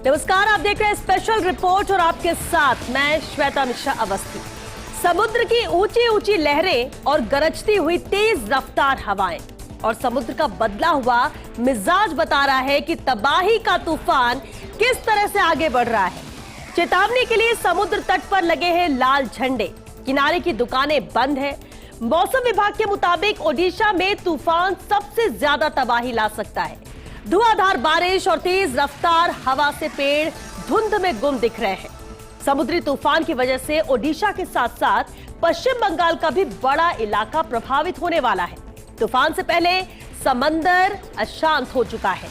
नमस्कार, आप देख रहे हैं स्पेशल रिपोर्ट और आपके साथ मैं श्वेता मिश्रा अवस्थी। समुद्र की ऊंची ऊंची लहरें और गरजती हुई तेज रफ्तार हवाएं और समुद्र का बदला हुआ मिजाज बता रहा है कि तबाही का तूफान किस तरह से आगे बढ़ रहा है। चेतावनी के लिए समुद्र तट पर लगे हैं लाल झंडे, किनारे की दुकानें बंद है। मौसम विभाग के मुताबिक ओडिशा में तूफान सबसे ज्यादा तबाही ला सकता है। धुआंधार बारिश और तेज रफ्तार हवा से पेड़ धुंध में गुम दिख रहे हैं। समुद्री तूफान की वजह से ओडिशा के साथ साथ पश्चिम बंगाल का भी बड़ा इलाका प्रभावित होने वाला है। तूफान से पहले समंदर अशांत हो चुका है।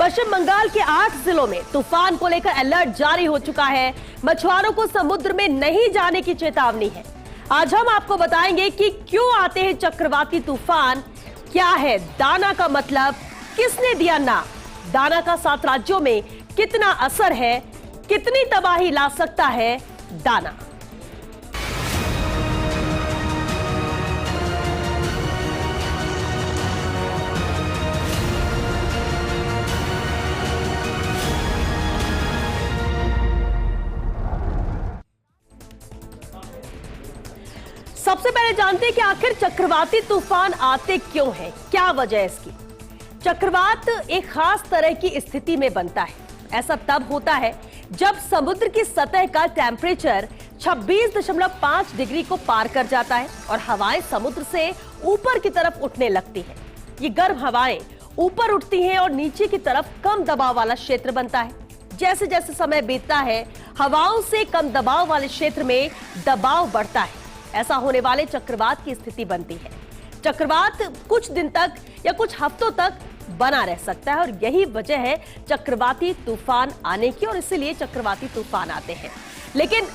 पश्चिम बंगाल के 8 जिलों में तूफान को लेकर अलर्ट जारी हो चुका है। मछुआरों को समुद्र में नहीं जाने की चेतावनी है। आज हम आपको बताएंगे कि क्यों आते हैं चक्रवाती तूफान, क्या है दाना का मतलब, किसने दिया नाम, दाना का 7 राज्यों में कितना असर है, कितनी तबाही ला सकता है दाना। सबसे पहले जानते हैं कि आखिर चक्रवाती तूफान आते क्यों हैं, क्या वजह है इसकी। चक्रवात एक खास तरह की स्थिति में बनता है। ऐसा तब होता है जब समुद्र की सतह का टेम्परेचर 26.5 डिग्री को पार कर जाता है और हवाएं समुद्र से ऊपर की तरफ उठने लगती हैं। ये गर्म हवाएं ऊपर उठती हैं और नीचे की तरफ कम दबाव वाला क्षेत्र बनता है। जैसे जैसे समय बीतता है, हवाओं से कम दबाव वाले क्षेत्र में दबाव बढ़ता है। ऐसा होने वाले चक्रवात की स्थिति बनती है। चक्रवात कुछ दिन तक या कुछ हफ्तों तक बना रह सकता है और यही वजह है चक्रवाती तूफान आने की, और इसीलिए चक्रवाती तूफान आते हैं। लेकिन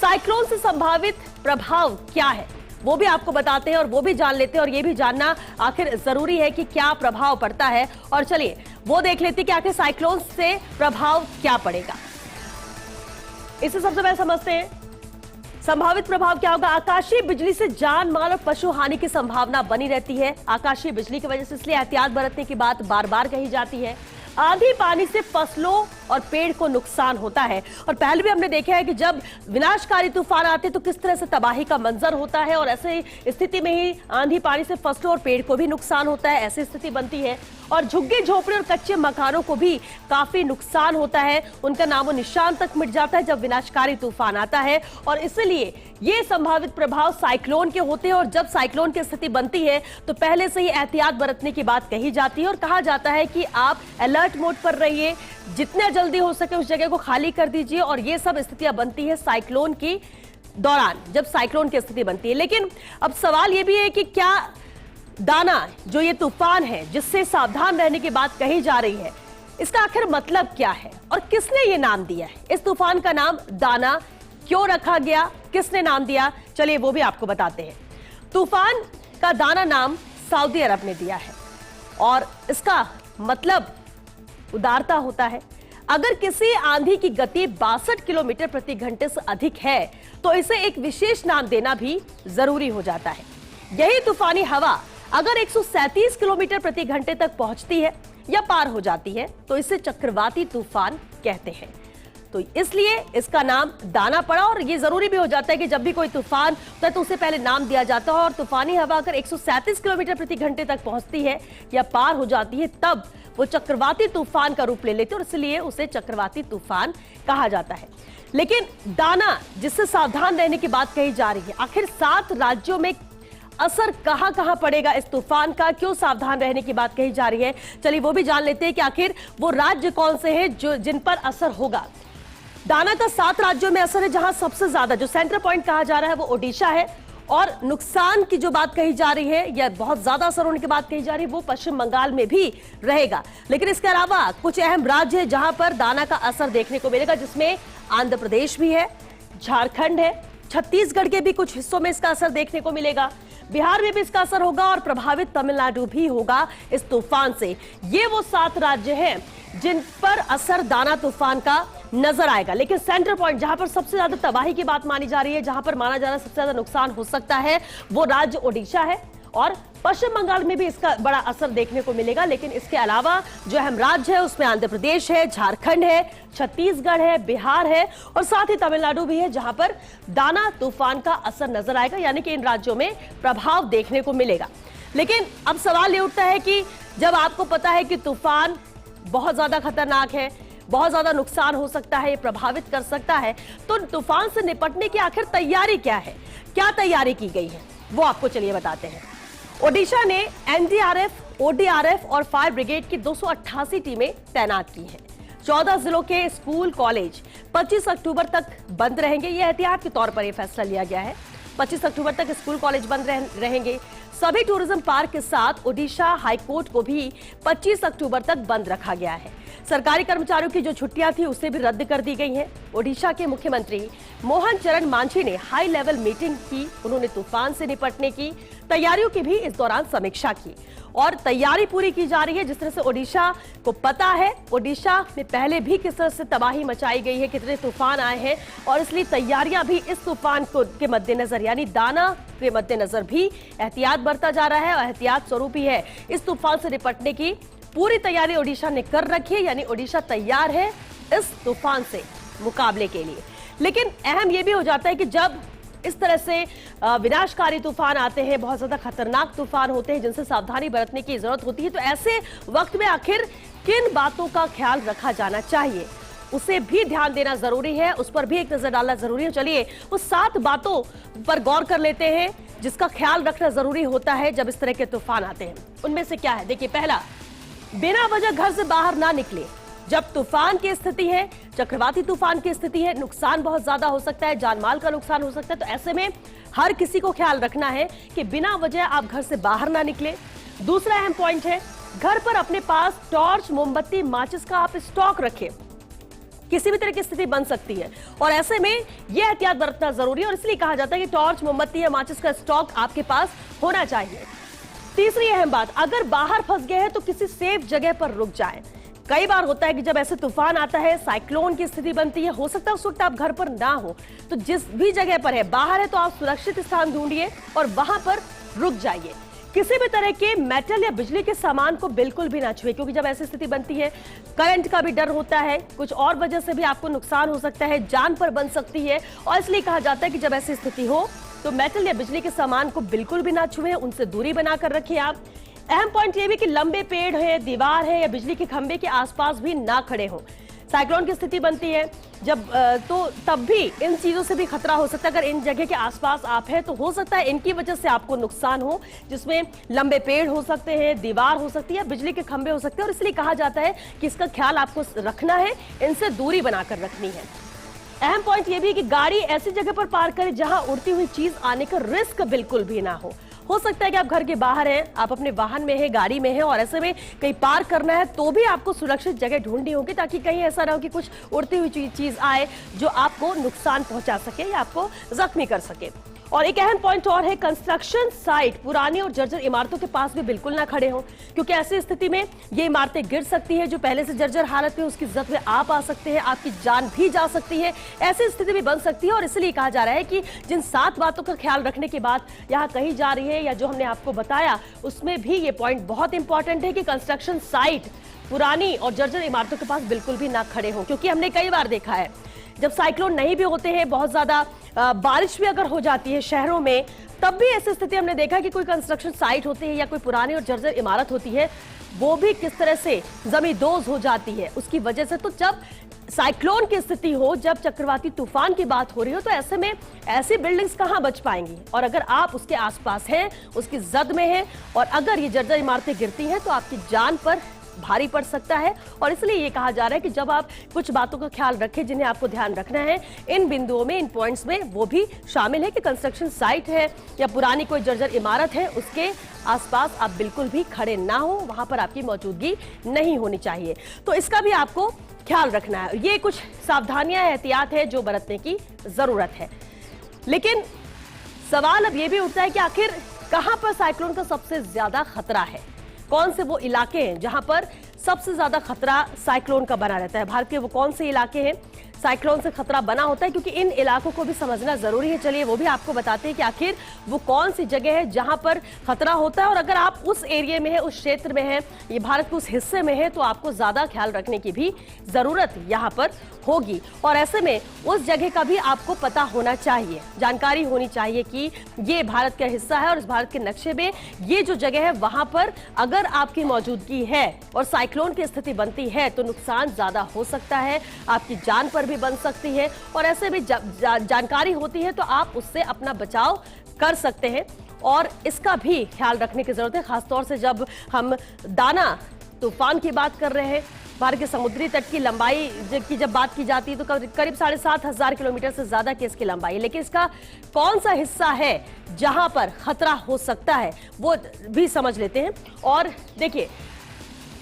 साइक्लोन से संभावित प्रभाव क्या है वो भी आपको बताते हैं और वो भी जान लेते हैं, और ये भी जानना आखिर जरूरी है कि क्या प्रभाव पड़ता है। और चलिए वो देख लेते हैं कि आखिर साइक्लोन से प्रभाव क्या पड़ेगा। इसे सबसे पहले समझते हैं संभावित प्रभाव क्या होगा। आकाशीय बिजली से जान माल और पशु हानि की संभावना बनी रहती है। आकाशीय बिजली की वजह से इसलिए एहतियात बरतने की बात बार बार कही जाती है। आंधी पानी से फसलों और पेड़ को नुकसान होता है, और पहले भी हमने देखा है कि जब विनाशकारी तूफान आते तो किस तरह से तबाही का मंजर होता है, और ऐसे स्थिति में ही आंधी पानी से फसलों और पेड़ को भी नुकसान होता है। ऐसी स्थिति बनती है और झुग्गी झोपड़ी और कच्चे मकानों को भी काफी नुकसान होता है। उनका नामो निशान तक मिट जाता है जब विनाशकारी तूफान आता है, और इसलिए ये संभावित प्रभाव साइक्लोन के होते हैं। और जब साइक्लोन की स्थिति बनती है तो पहले से ही एहतियात बरतने की बात कही जाती है और कहा जाता है कि आप अलर्ट मोड पर रहिए, जितना जल्दी हो सके उस जगह को खाली कर दीजिए। और ये सब स्थितियां बनती है साइक्लोन की दौरान, जब साइक्लोन की स्थिति बनती है। लेकिन अब सवाल ये भी है कि क्या दाना जो ये तूफान है जिससे सावधान रहने की बात कही जा रही है, इसका आखिर मतलब क्या है और किसने ये नाम दिया है। इस तूफान का नाम दाना क्यों रखा गया, किसने नाम दिया, चलिए वो भी आपको बताते हैं। तूफान का दाना नाम सऊदी अरब ने दिया है और इसका मतलब उदारता होता है। अगर किसी आंधी की गति 62 किलोमीटर प्रति घंटे से अधिक है तो इसे एक विशेष नाम देना भी जरूरी हो जाता है। यही तूफानी हवा अगर 137 किलोमीटर प्रति घंटे तक पहुंचती है या पार हो जाती है तो इसे चक्रवाती तूफान कहते हैं। तो इसलिए इसका नाम दाना पड़ा, और ये जरूरी भी हो जाता है कि जब भी कोई तूफान होता है तो उसे पहले नाम दिया जाता है। और तूफानी हवा अगर 137 किलोमीटर प्रति घंटे तक पहुंचती है या पार हो जाती है तब वो चक्रवाती तूफान का रूप ले लेते हैं, और इसलिए उसे चक्रवाती तूफान कहा जाता है। लेकिन दाना जिससे सावधान रहने की बात कही जा रही है, आखिर 7 राज्यों में असर कहां कहां पड़ेगा इस तूफान का, क्यों सावधान रहने की बात कही जा रही है, चलिए वो भी जान लेते हैं कि आखिर वो राज्य कौन से हैं जो जिन पर असर होगा। दाना का 7 राज्यों में असर है, जहां सबसे ज्यादा जो सेंटर पॉइंट कहा जा रहा है वो ओडिशा है, और नुकसान की जो बात कही जा रही है या बहुत ज्यादा असर होने की बात कही जा रही है वो पश्चिम बंगाल में भी रहेगा। लेकिन इसके अलावा कुछ अहम राज्य है जहां पर दाना का असर देखने को मिलेगा, जिसमें आंध्र प्रदेश भी है, झारखंड है, छत्तीसगढ़ के भी कुछ हिस्सों में इसका असर देखने को मिलेगा, बिहार में भी इसका असर होगा और प्रभावित तमिलनाडु भी होगा इस तूफान से। ये वो 7 राज्य हैं जिन पर असर दाना तूफान का नजर आएगा। लेकिन सेंटर पॉइंट जहां पर सबसे ज्यादा तबाही की बात मानी जा रही है, जहां पर माना जा रहा है सबसे ज्यादा नुकसान हो सकता है, वो राज्य ओडिशा है। और पश्चिम बंगाल में भी इसका बड़ा असर देखने को मिलेगा। लेकिन इसके अलावा जो अहम राज्य है उसमें आंध्र प्रदेश है, झारखंड है, छत्तीसगढ़ है, बिहार है और साथ ही तमिलनाडु भी है, जहां पर दाना तूफान का असर नजर आएगा, यानी कि इन राज्यों में प्रभाव देखने को मिलेगा। लेकिन अब सवाल ये उठता है कि जब आपको पता है कि तूफान बहुत ज्यादा खतरनाक है, बहुत ज्यादा नुकसान हो सकता है, ये प्रभावित कर सकता है, तो तूफान से निपटने की आखिर तैयारी क्या है, क्या तैयारी की गई है, वो आपको चलिए बताते हैं। ओडिशा ने एनडीआरएफ, ओडीआरएफ और फायर ब्रिगेड की 288 टीमें तैनात की हैं। 14 जिलों के स्कूल कॉलेज 25 अक्टूबर तक बंद रहेंगे। यह एहतियात के तौर पर यह फैसला लिया गया है। 25 अक्टूबर तक स्कूल कॉलेज बंद रहेंगे। सभी टूरिज्म पार्क के साथ ओडिशा हाईकोर्ट को भी 25 अक्टूबर तक बंद रखा गया है। सरकारी कर्मचारियों की जो छुट्टियां थी उसे भी रद्द कर दी गई हैं। ओडिशा के मुख्यमंत्री मोहन चरण मांझी ने हाई लेवल मीटिंग की। उन्होंने तूफान से निपटने की तैयारियों की भी इस दौरान समीक्षा की और तैयारी पूरी की जा रही है। जिस तरह से ओडिशा को पता है, ओडिशा में पहले भी किस तरह से तबाही मचाई गई है, कितने तूफान आए हैं और इसलिए तैयारियां भी इस तूफान के मद्देनजर यानी दाना के मद्देनजर भी एहतियात बरता जा रहा है और एहतियात स्वरूप ही है इस तूफान से निपटने की पूरी तैयारी ओडिशा ने कर रखी है, यानी ओडिशा तैयार है इस तूफान से मुकाबले के लिए। लेकिन अहम यह भी हो जाता है कि जब इस तरह से विनाशकारी तूफान आते हैं, बहुत ज्यादा खतरनाक तूफान होते हैं जिनसे सावधानी बरतने की जरूरत होती है, तो ऐसे वक्त में आखिर किन बातों का ख्याल रखा जाना चाहिए, उसे भी ध्यान देना जरूरी है, उस पर भी एक नजर डालना जरूरी है। चलिए उस 7 बातों पर गौर कर लेते हैं जिसका ख्याल रखना जरूरी होता है जब इस तरह के तूफान आते हैं। उनमें से क्या है, देखिए, पहला, बिना वजह घर से बाहर ना निकले। जब तूफान की स्थिति है, चक्रवाती तूफान की स्थिति है, नुकसान बहुत ज्यादा हो सकता है, जान माल का नुकसान हो सकता है, तो ऐसे में हर किसी को ख्याल रखना है कि बिना वजह आप घर से बाहर ना निकले। दूसरा अहम पॉइंट है, घर पर अपने पास टॉर्च, मोमबत्ती, माचिस का आप स्टॉक रखें। किसी भी तरह की स्थिति बन सकती है और ऐसे में यह एहतियात बरतना जरूरी है और इसलिए कहा जाता है कि टॉर्च, मोमबत्ती या माचिस का स्टॉक आपके पास होना चाहिए। तीसरी अहम बात, अगर बाहर फंस गए हैं तो किसी सेफ जगह पर रुक जाएं। कई बार होता है कि जब ऐसे तूफान आता है, साइक्लोन की स्थिति बनती है, हो सकता है उस वक्त आप घर पर ना हो, तो जिस भी जगह पर है, बाहर है, तो आप सुरक्षित स्थान ढूंढिए और वहां पर रुक जाइए। किसी भी तरह के मेटल या बिजली के सामान को बिल्कुल भी ना छुए, क्योंकि जब ऐसी स्थिति बनती है करंट का भी डर होता है, कुछ और वजह से भी आपको नुकसान हो सकता है, जान पर बन सकती है और इसलिए कहा जाता है कि जब ऐसी स्थिति हो तो मेटल या बिजली के सामान को बिल्कुल भी ना छुए, उनसे दूरी बनाकर रखिए आप। अहम पॉइंट ये भी कि लंबे पेड़ है, दीवार है या बिजली के खंभे के आसपास भी ना खड़े हो। साइक्लोन की स्थिति बनती है जब तो तब भी इन चीजों से भी खतरा हो सकता है। अगर इन जगह के आसपास आप हैं तो हो सकता है इनकी वजह से आपको नुकसान हो, जिसमें लंबे पेड़ हो सकते हैं, दीवार हो सकती है, बिजली के खंभे हो सकते हैं और इसलिए कहा जाता है कि इसका ख्याल आपको रखना है, इनसे दूरी बनाकर रखनी है। अहम पॉइंट ये भी कि गाड़ी ऐसी जगह पर पार्क करें जहां उड़ती हुई चीज आने का रिस्क बिल्कुल भी ना हो सकता है कि आप घर के बाहर हैं, आप अपने वाहन में हैं, गाड़ी में हैं और ऐसे में कहीं पार्क करना है तो भी आपको सुरक्षित जगह ढूंढनी होगी, ताकि कहीं ऐसा ना हो कि कुछ उड़ती हुई चीज आए जो आपको नुकसान पहुंचा सके या आपको जख्मी कर सके। और एक अहम पॉइंट और है, कंस्ट्रक्शन साइट पुरानी और जर्जर इमारतों के पास भी बिल्कुल ना खड़े हो, क्योंकि ऐसी स्थिति में ये इमारतें गिर सकती है, जो पहले से जर्जर हालत में उसकी जद में आप आ सकते हैं, आपकी जान भी जा सकती है, ऐसी स्थिति भी बन सकती है। और इसलिए कहा जा रहा है कि जिन 7 बातों का ख्याल रखने की बात यहाँ कही जा रही है या जो हमने आपको बताया, उसमें भी ये पॉइंट बहुत इंपॉर्टेंट है कि कंस्ट्रक्शन साइट पुरानी और जर्जर इमारतों के पास बिल्कुल भी ना खड़े हो, क्योंकि हमने कई बार देखा है जब साइक्लोन नहीं भी होते हैं, बहुत ज्यादा बारिश भी अगर हो जाती है शहरों में, तब भी ऐसी स्थिति हमने देखा कि कोई कंस्ट्रक्शन साइट होती है या कोई पुरानी और जर्जर इमारत होती है, वो भी किस तरह से जमींदोज हो जाती है उसकी वजह से। तो जब साइक्लोन की स्थिति हो, जब चक्रवाती तूफान की बात हो रही हो, तो ऐसे में ऐसी बिल्डिंग्स कहां बच पाएंगी, और अगर आप उसके आसपास हैं, उसकी जद में हैं और अगर ये जर्जर इमारतें गिरती हैं तो आपकी जान पर भारी पड़ सकता है। और इसलिए ये कहा जा रहा है कि जब आप कुछ बातों का ख्याल रखें जिन्हें आपको ध्यान रखना है, इन बिंदुओं में, इन पॉइंट्स में वो भी शामिल है कि कंस्ट्रक्शन साइट है या पुरानी कोई जर्जर इमारत है, उसके आसपास आप बिल्कुल भी खड़े ना हो, वहां पर आपकी मौजूदगी नहीं होनी चाहिए। तो इसका भी आपको ख्याल रखना है। ये कुछ सावधानियां, एहतियात है जो बरतने की जरूरत है। लेकिन सवाल अब ये भी उठता है कि आखिर कहां पर साइक्लोन का सबसे ज्यादा खतरा है, कौन से वो इलाके हैं जहां पर सबसे ज्यादा खतरा साइक्लोन का बना रहता है। भारत के वो कौन से इलाके हैं साइक्लोन से खतरा बना होता है, क्योंकि इन इलाकों को भी समझना जरूरी है। चलिए वो भी आपको बताते हैं कि आखिर वो कौन सी जगह है जहां पर खतरा होता है, और अगर आप उस एरिया में है, उस क्षेत्र में है, ये भारत के उस हिस्से में है, तो आपको ज्यादा ख्याल रखने की भी जरूरत यहां पर होगी। और ऐसे में उस जगह का भी आपको पता होना चाहिए, जानकारी होनी चाहिए कि ये भारत का हिस्सा है और इस भारत के नक्शे में ये जो जगह है वहां पर अगर आपकी मौजूदगी है और साइक्लोन की स्थिति बनती है तो नुकसान ज्यादा हो सकता है, आपकी जान पर भी बन सकती है। और ऐसे में जानकारी होती है तो आप उससे अपना बचाव कर सकते हैं, और इसका भी ख्याल रखने की जरूरत है, खासतौर से जब हम दाना तूफान की बात कर रहे हैं। भारत के समुद्री तट की लंबाई की जब बात की जाती है तो करीब 7,500 किलोमीटर से ज्यादा की इसकी लंबाई है, लेकिन इसका कौन सा हिस्सा है जहां पर खतरा हो सकता है वो भी समझ लेते हैं। और देखिए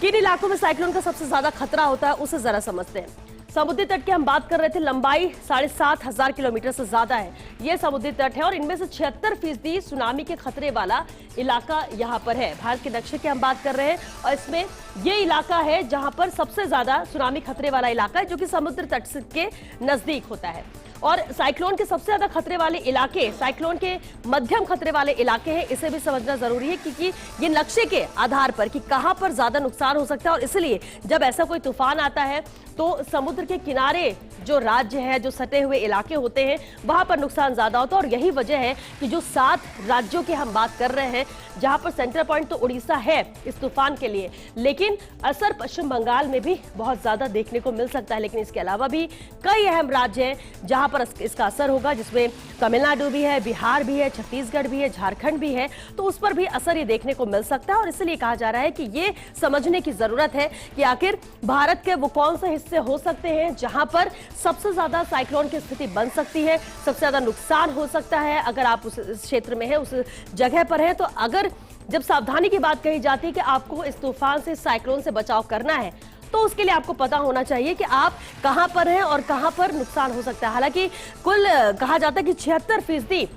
किन इलाकों में साइक्लोन का सबसे ज्यादा खतरा होता है उसे जरा समझते हैं। समुद्री तट की हम बात कर रहे थे, लंबाई 7,500 किलोमीटर से ज्यादा है ये समुद्री तट है, और इनमें से 76% सुनामी के खतरे वाला इलाका यहां पर है। भारत के नक्शे की हम बात कर रहे हैं और इसमें ये इलाका है जहां पर सबसे ज्यादा सुनामी खतरे वाला इलाका है, जो कि समुद्र तट के नजदीक होता है। और साइक्लोन के सबसे ज्यादा खतरे वाले इलाके साइक्लोन के मध्यम खतरे वाले इलाके हैं, इसे भी समझना जरूरी है, क्योंकि ये नक्शे के आधार पर कि कहां पर ज्यादा नुकसान हो सकता है, और इसलिए जब ऐसा कोई तूफान आता है तो समुद्र के किनारे जो राज्य है, जो सटे हुए इलाके होते हैं, वहां पर नुकसान ज्यादा होता है। और यही वजह है कि जो 7 राज्यों की हम बात कर रहे हैं, जहां पर सेंट्रल पॉइंट तो उड़ीसा है इस तूफान के लिए, लेकिन असर पश्चिम बंगाल में भी बहुत ज्यादा देखने को मिल सकता है। लेकिन इसके अलावा भी कई अहम राज्य हैं जहां पर इसका असर होगा, जिसमें तमिलनाडु भी है, बिहार भी है, छत्तीसगढ़ भी है, झारखंड भी है, तो उस पर भी असर ये देखने को मिल सकता है। और इसलिए कहा जा रहा है कि ये समझने की जरूरत है कि आखिर भारत के वो कौन से हिस्से हो सकते हैं जहां पर सबसे ज्यादा साइक्लोन की स्थिति बन सकती है, सबसे ज्यादा नुकसान हो सकता है अगर आप उस क्षेत्र में है, उस जगह पर है। तो अगर जब सावधानी की बात कही जाती है कि आपको इस तूफान से, साइक्लोन से बचाव करना है, तो उसके लिए आपको पता होना चाहिए कि आप कहां पर हैं और कहां पर नुकसान हो सकता है। हालांकि कुल कहा जाता है कि 76%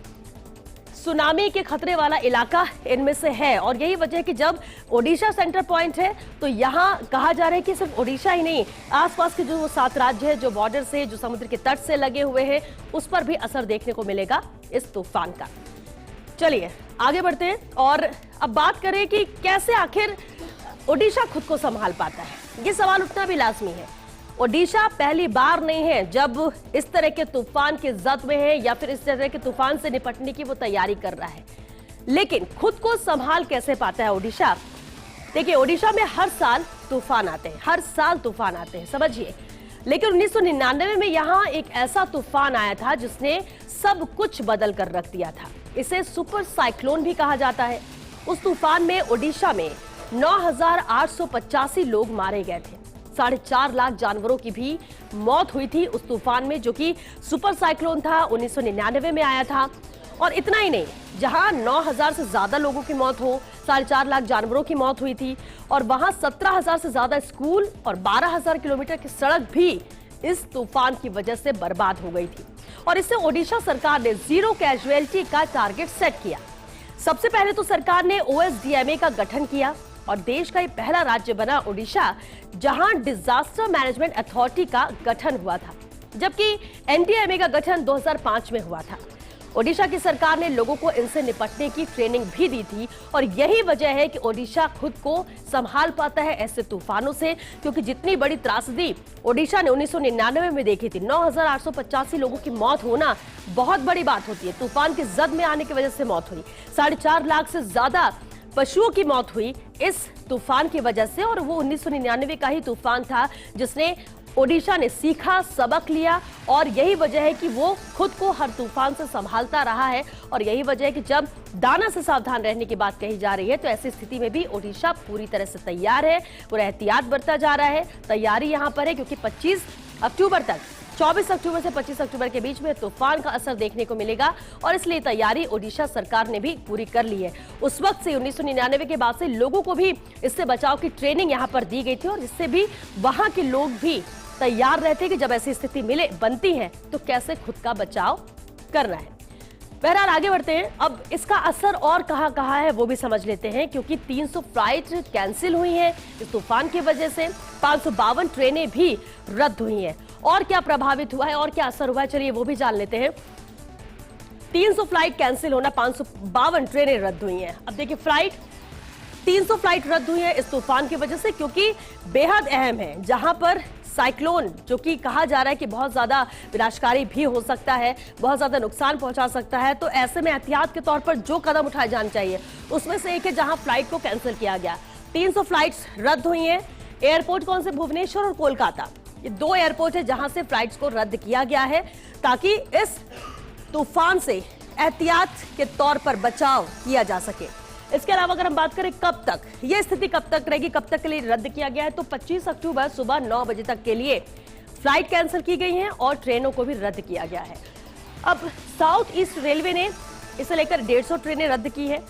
सुनामी के खतरे वाला इलाका इनमें से है, और यही वजह है कि जब ओडिशा सेंटर पॉइंट है तो यहां कहा जा रहा है कि सिर्फ ओडिशा ही नहीं, आसपास के जो 7 राज्य है, जो बॉर्डर से, जो समुद्र के तट से लगे हुए हैं, उस पर भी असर देखने को मिलेगा इस तूफान का। चलिए आगे बढ़ते हैं और अब बात करें कि कैसे आखिर ओडिशा खुद को संभाल पाता है। ये सवाल उठना भी लाजमी है। ओडिशा पहली बार नहीं है जब इस तरह के तूफान के जद में है या फिर इस तरह के तूफान से निपटने की वो तैयारी कर रहा है, लेकिन खुद को संभाल कैसे पाता है ओडिशा? देखिए, ओडिशा में हर साल तूफान आते हैं, हर साल तूफान आते हैं, समझिए। लेकिन 1999 में यहां एक ऐसा तूफान आया था जिसने सब कुछ बदल कर रख दिया था। इसे सुपर साइक्लोन भी कहा जाता है। उस तूफान में ओडिशा में 9,885 लोग मारे गए थे। 4.5 लाख जानवरों की भी मौत हुई थी उस तूफान में, जो कि सुपर साइक्लोन था, 1999 में आया था। और इतना ही नहीं, जहां 9,000 से ज्यादा लोगों की मौत हो, 4.5 लाख जानवरों की मौत हुई थी, और वहां 17,000 से ज्यादा स्कूल और 12,000 किलोमीटर की सड़क भी इस तूफान की वजह से बर्बाद हो गई थी। और इससे ओडिशा सरकार ने जीरो कैजुअलिटी का टारगेट सेट किया। सबसे पहले तो सरकार ने OSDMA का गठन किया और देश का ये पहला राज्य बना ओडिशा जहां डिजास्टर मैनेजमेंट अथॉरिटी का गठन हुआ था, जबकि NDMA का गठन 2005 में हुआ था। ओडिशा की सरकार ने लोगों को इनसे निपटने की ट्रेनिंग भी दी थी, और यही वजह है कि ओडिशा खुद को संभाल पाता है ऐसे तूफानों से, क्योंकि जितनी बड़ी त्रासदी ओडिशा ने 1999 में देखी थी, 9,885 लोगों की मौत होना बहुत बड़ी बात होती है। तूफान के जद में आने की वजह से मौत हुई, 4.5 लाख से ज्यादा पशुओं की मौत हुई इस तूफान की वजह से, और वो 1999 का ही तूफान था जिसने ओडिशा ने सीखा, सबक लिया, और यही वजह है कि वो खुद को हर तूफान से संभालता रहा है। और यही वजह है कि जब दाना से सावधान रहने की बात कही जा रही है तो ऐसी स्थिति में भी ओडिशा पूरी तरह से तैयार है, पूरा एहतियात बरता जा रहा है। तैयारी यहां पर है क्योंकि 24 अक्टूबर से 25 अक्टूबर के बीच में तूफान का असर देखने को मिलेगा, और इसलिए तैयारी ओडिशा सरकार ने भी पूरी कर ली है। उस वक्त से 1999 के बाद से लोगों को भी इससे बचाव की ट्रेनिंग यहां पर दी गई थी, और इससे भी वहां के लोग भी तैयार रहते कि जब ऐसी स्थिति बनती है तो कैसे खुद का बचाव करना है। बहरहाल आगे बढ़ते हैं। अब इसका असर और कहां है वो भी समझ लेते हैं, क्योंकि 300 फ्लाइट कैंसिल हुई हैं इस तूफान की वजह से, 552 ट्रेनें भी रद्द हुई हैं। और क्या प्रभावित हुआ है और क्या असर हुआ है, चलिए वो भी जान लेते हैं। 300 फ्लाइट कैंसिल होना, 552 ट्रेनें रद्द हुई हैं। अब देखिए 300 फ्लाइट रद्द हुई है इस तूफान की वजह से, क्योंकि बेहद अहम है, जहां पर साइक्लोन जो कि कहा जा रहा है कि बहुत ज्यादा विनाशकारी भी हो सकता है, बहुत ज्यादा नुकसान पहुंचा सकता है। तो ऐसे में एहतियात के तौर पर जो कदम उठाए जाने चाहिए उसमें से एक है जहां फ्लाइट को कैंसिल किया गया। 300 फ्लाइट्स रद्द हुई हैं। एयरपोर्ट कौन से? भुवनेश्वर और कोलकाता, ये 2 एयरपोर्ट है जहां से फ्लाइट्स को रद्द किया गया है, ताकि इस तूफान से एहतियात के तौर पर बचाव किया जा सके। इसके अलावा अगर हम बात करें कब तक यह स्थिति कब तक रहेगी, कब तक के लिए रद्द किया गया है, तो 25 अक्टूबर सुबह 9 बजे तक के लिए फ्लाइट कैंसिल की गई हैं और ट्रेनों को भी रद्द किया गया है। अब साउथ ईस्ट रेलवे ने इसे लेकर 150 ट्रेनें रद्द की है।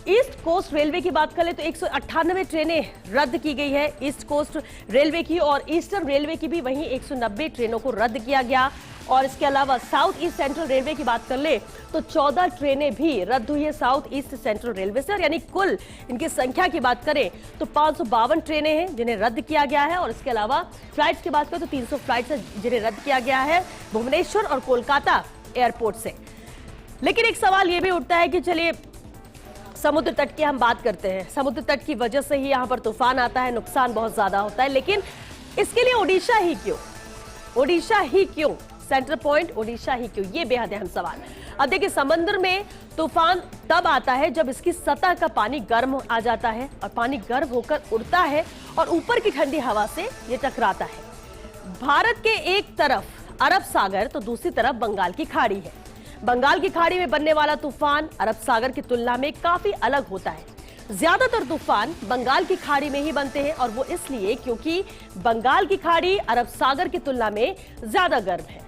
ईस्ट कोस्ट रेलवे की बात करें तो 198 ट्रेनें रद्द की गई है ईस्ट कोस्ट रेलवे की, और ईस्टर्न रेलवे की भी वहीं 190 ट्रेनों को रद्द किया गया। और इसके अलावा साउथ ईस्ट सेंट्रल रेलवे की बात कर ले तो 14 ट्रेनें भी रद्द हुई है साउथ ईस्ट सेंट्रल रेलवे से, और यानी कुल इनकी संख्या की बात करें तो 552 ट्रेनें हैं जिन्हें रद्द किया गया है। और इसके अलावा फ्लाइट्स की बात करें तो 300 फ्लाइट्स हैं जिन्हें रद्द किया गया है भुवनेश्वर और कोलकाता एयरपोर्ट से। लेकिन एक सवाल यह भी उठता है कि चलिए समुद्र तट की हम बात करते हैं, समुद्र तट की वजह से ही यहां पर तूफान आता है, नुकसान बहुत ज्यादा होता है, लेकिन इसके लिए ओडिशा ही क्यों? ओडिशा ही क्यों? सेंटर पॉइंट ओडिशा ही क्यों? ये बेहद अहम सवाल। अब देखिए समुद्र में तूफान तब आता है जब इसकी सतह का पानी गर्म आ जाता है, और पानी गर्म होकर उड़ता है और ऊपर की ठंडी हवा से ये टकराता है। भारत के एक तरफ अरब सागर तो दूसरी तरफ बंगाल की खाड़ी है। बंगाल की खाड़ी में बनने वाला तूफान अरब सागर की तुलना में काफी अलग होता है। ज्यादातर तूफान बंगाल की खाड़ी में ही बनते हैं, और वो इसलिए क्योंकि बंगाल की खाड़ी अरब सागर की तुलना में ज्यादा गर्म है।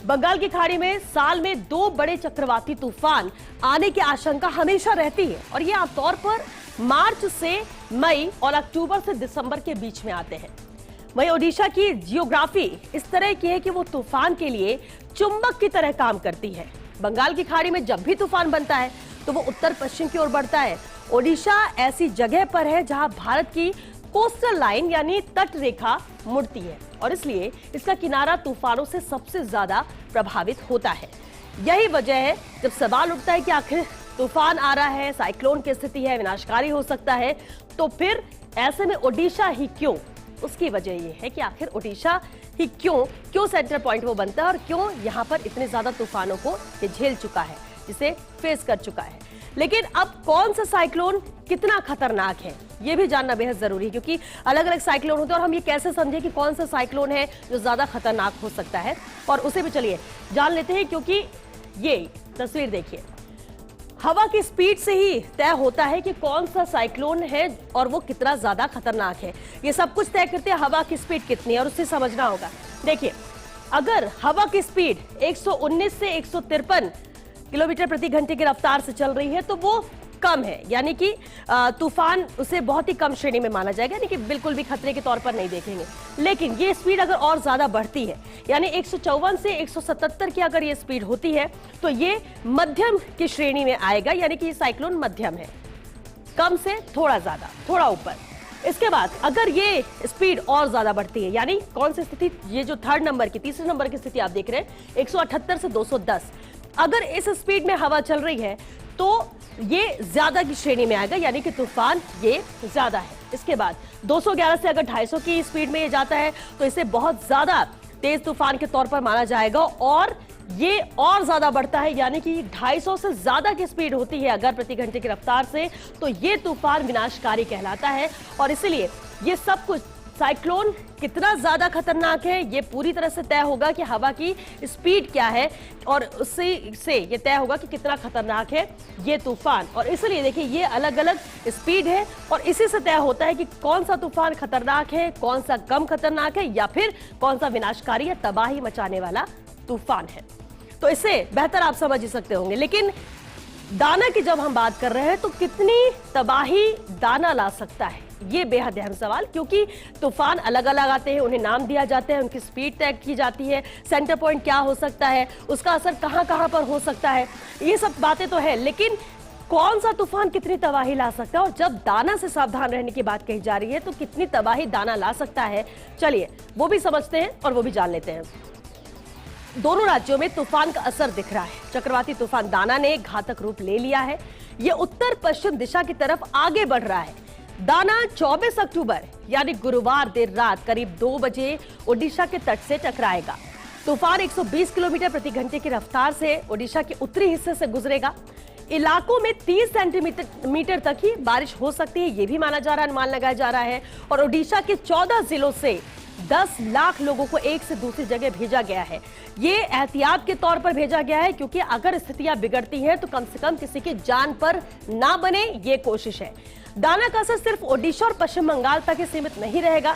बंगाल की खाड़ी में साल में 2 बड़े चक्रवाती तूफान आने की आशंका हमेशा रहती है, और ये आमतौर पर मार्च से मई और अक्टूबर से दिसंबर के बीच में आते हैं। वहीं ओडिशा की जियोग्राफी इस तरह की है कि वो तूफान के लिए चुंबक की तरह काम करती है। बंगाल की खाड़ी में जब भी तूफान बनता है तो वो उत्तर पश्चिम की ओर बढ़ता है। ओडिशा ऐसी जगह पर है जहां भारत की कोस्टल लाइन यानी तट रेखा मुड़ती है, और इसलिए इसका किनारा तूफानों से सबसे ज्यादा प्रभावित होता है। यही वजह है जब सवाल उठता है कि आखिर तूफान आ रहा है, साइक्लोन की स्थिति है, विनाशकारी हो सकता है, तो फिर ऐसे में ओडिशा ही क्यों? उसकी वजह यह है कि आखिर ओडिशा ही क्यों सेंटर पॉइंट वो बनता है, और क्यों यहां पर इतने ज्यादा तूफानों को ये झेल चुका है, जिसे फेस कर चुका है। लेकिन अब कौन सा साइक्लोन कितना खतरनाक है ये भी जानना बेहद जरूरी है, क्योंकि अलग अलग साइक्लोन होते हैं, और हम ये कैसे समझें कि कौन सा साइक्लोन है जो ज्यादा खतरनाक हो सकता है, और उसे भी चलिए जान लेते हैं। क्योंकि ये तस्वीर देखिए, हवा की स्पीड से ही तय होता है कि कौन सा साइक्लोन है और वो कितना ज्यादा खतरनाक है। ये सब कुछ तय करते हैं हवा की स्पीड कितनी है, और उससे समझना होगा। देखिए अगर हवा की स्पीड 119 से 153 किलोमीटर प्रति घंटे की रफ्तार से चल रही है तो वो कम है, यानी कि तूफान उसे बहुत ही कम श्रेणी में माना जाएगा, यानी कि बिल्कुल भी खतरे के तौर पर नहीं देखेंगे। लेकिन ये स्पीड अगर और ज्यादा बढ़ती है, यानी 154 से 177 की अगर ये स्पीड होती है तो ये मध्यम की श्रेणी में आएगा, यानी कि ये साइक्लोन मध्यम है, कम से थोड़ा ज्यादा, थोड़ा ऊपर। इसके बाद अगर ये स्पीड और ज्यादा बढ़ती है, यानी कौन सी स्थिति, ये जो थर्ड नंबर की, तीसरे नंबर की स्थिति आप देख रहे हैं 178 से 210, अगर इस स्पीड में हवा चल रही है तो ये ज्यादा की श्रेणी में आएगा, यानी कि तूफान ये ज्यादा है। इसके बाद 211 से अगर 250 की स्पीड में ये जाता है तो इसे बहुत ज्यादा तेज तूफान के तौर पर माना जाएगा, और ये और ज्यादा बढ़ता है, यानी कि 250 से ज्यादा की स्पीड होती है अगर प्रति घंटे की रफ्तार से, तो ये तूफान विनाशकारी कहलाता है। और इसलिए ये सब कुछ, साइक्लोन कितना ज्यादा खतरनाक है ये पूरी तरह से तय होगा कि हवा की स्पीड क्या है, और उससे से ये तय होगा कि कितना खतरनाक है ये तूफान। और इसलिए देखिए ये अलग अलग स्पीड है, और इसी से तय होता है कि कौन सा तूफान खतरनाक है, कौन सा कम खतरनाक है, या फिर कौन सा विनाशकारी या तबाही मचाने वाला तूफान है। तो इससे बेहतर आप समझ ही सकते होंगे। लेकिन दाना की जब हम बात कर रहे हैं तो कितनी तबाही दाना ला सकता है ये बेहद अहम सवाल, क्योंकि तूफान अलग अलग आते हैं, उन्हें नाम दिया जाता है, उनकी स्पीड तय की जाती है, सेंटर पॉइंट क्या हो सकता है, उसका असर कहां कहां पर हो सकता है, ये सब बातें तो है, लेकिन कौन सा तूफान कितनी तबाही ला सकता है, और जब दाना से सावधान रहने की बात कही जा रही है तो कितनी तबाही दाना ला सकता है, चलिए वो भी समझते हैं और वो भी जान लेते हैं। दोनों राज्यों में तूफान का असर दिख रहा है। चक्रवाती तूफान दाना ने घातक रूप ले लिया है। यह उत्तर पश्चिम दिशा की तरफ आगे बढ़ रहा है। दाना 24 अक्टूबर यानी गुरुवार देर रात करीब 2 बजे ओडिशा के तट से टकराएगा। तूफान 120 किलोमीटर प्रति घंटे की रफ्तार से ओडिशा के उत्तरी हिस्से से गुजरेगा। इलाकों में 30 सेंटीमीटर तक ही बारिश हो सकती है, यह भी माना जा रहा है, अनुमान लगाया जा रहा है। और ओडिशा के 14 जिलों से 10 लाख लोगों को एक से दूसरी जगह भेजा गया है। ये एहतियात के तौर पर भेजा गया है, क्योंकि अगर स्थितियां बिगड़ती हैं तो कम से कम किसी की जान पर ना बने, ये कोशिश है। दाना का असर सिर्फ ओडिशा और पश्चिम बंगाल तक ही सीमित नहीं रहेगा।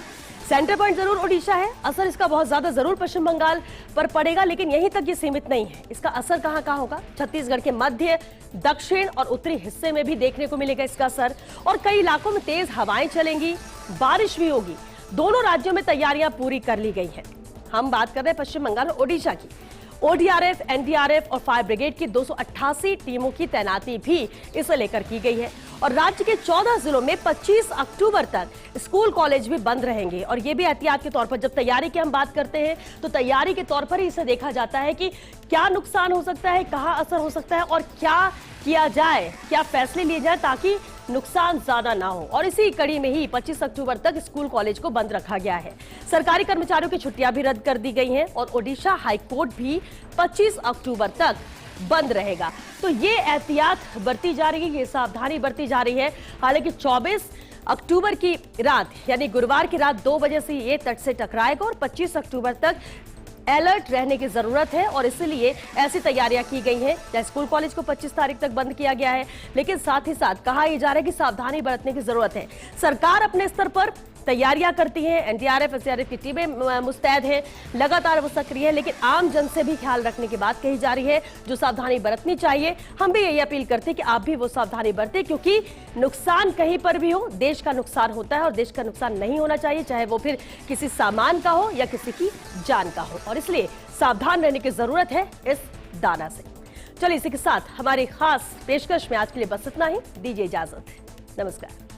सेंटर पॉइंट जरूर ओडिशा है, असर इसका बहुत ज्यादा जरूर पश्चिम बंगाल पर पड़ेगा, लेकिन यहीं तक ये सीमित नहीं है। इसका असर कहां कहां होगा? छत्तीसगढ़ के मध्य, दक्षिण और उत्तरी हिस्से में भी देखने को मिलेगा इसका असर, और कई इलाकों में तेज हवाएं चलेंगी, बारिश भी होगी। दोनों राज्यों में तैयारियां पूरी कर ली गई हैं। हम बात कर रहे हैं पश्चिम बंगाल और ओडिशा की। ओडीआरएफ, एनडीआरएफ और फायर ब्रिगेड की 288 टीमों की तैनाती भी इसे लेकर की गई है। और राज्य के 14 जिलों में 25 अक्टूबर तक स्कूल कॉलेज भी बंद रहेंगे। और ये भी एहतियात के तौर पर, जब तैयारी की हम बात करते हैं तो तैयारी के तौर पर ही इसे देखा जाता है कि क्या नुकसान हो सकता है, कहां असर हो सकता है और क्या किया जाए, क्या फैसले लिए जाए ताकि नुकसान ज्यादा ना हो। और इसी कड़ी में ही 25 अक्टूबर तक स्कूल कॉलेज को बंद रखा गया है। सरकारी कर्मचारियों की छुट्टियां भी रद्द कर दी गई हैं और ओडिशा हाईकोर्ट भी 25 अक्टूबर तक बंद रहेगा। तो ये एहतियात बरती जा रही है, ये सावधानी बरती जा रही है। हालांकि 24 अक्टूबर की रात यानी गुरुवार की रात 2 बजे से ये तट से टकराएगा और 25 अक्टूबर तक अलर्ट रहने की जरूरत है। और इसलिए ऐसी तैयारियां की गई हैं। जैसे स्कूल कॉलेज को 25 तारीख तक बंद किया गया है, लेकिन साथ ही साथ कहा यह जा रहा है कि सावधानी बरतने की जरूरत है। सरकार अपने स्तर पर तैयारियां करती है, एनडीआरएफ, एसडीआरएफ की टीमें मुस्तैद हैं, लगातार वो सक्रिय है, लेकिन आम जन से भी ख्याल रखने की बात कही जा रही है, जो सावधानी बरतनी चाहिए। हम भी यही अपील करते हैं कि आप भी वो सावधानी बरतें, क्योंकि नुकसान कहीं पर भी हो, देश का नुकसान होता है और देश का नुकसान नहीं होना चाहिए, चाहे वो फिर किसी सामान का हो या किसी की जान का हो। और इसलिए सावधान रहने की जरूरत है इस दाना से। चलिए इसी के साथ हमारी खास पेशकश में आज के लिए बस इतना ही। दीजिए इजाजत, नमस्कार।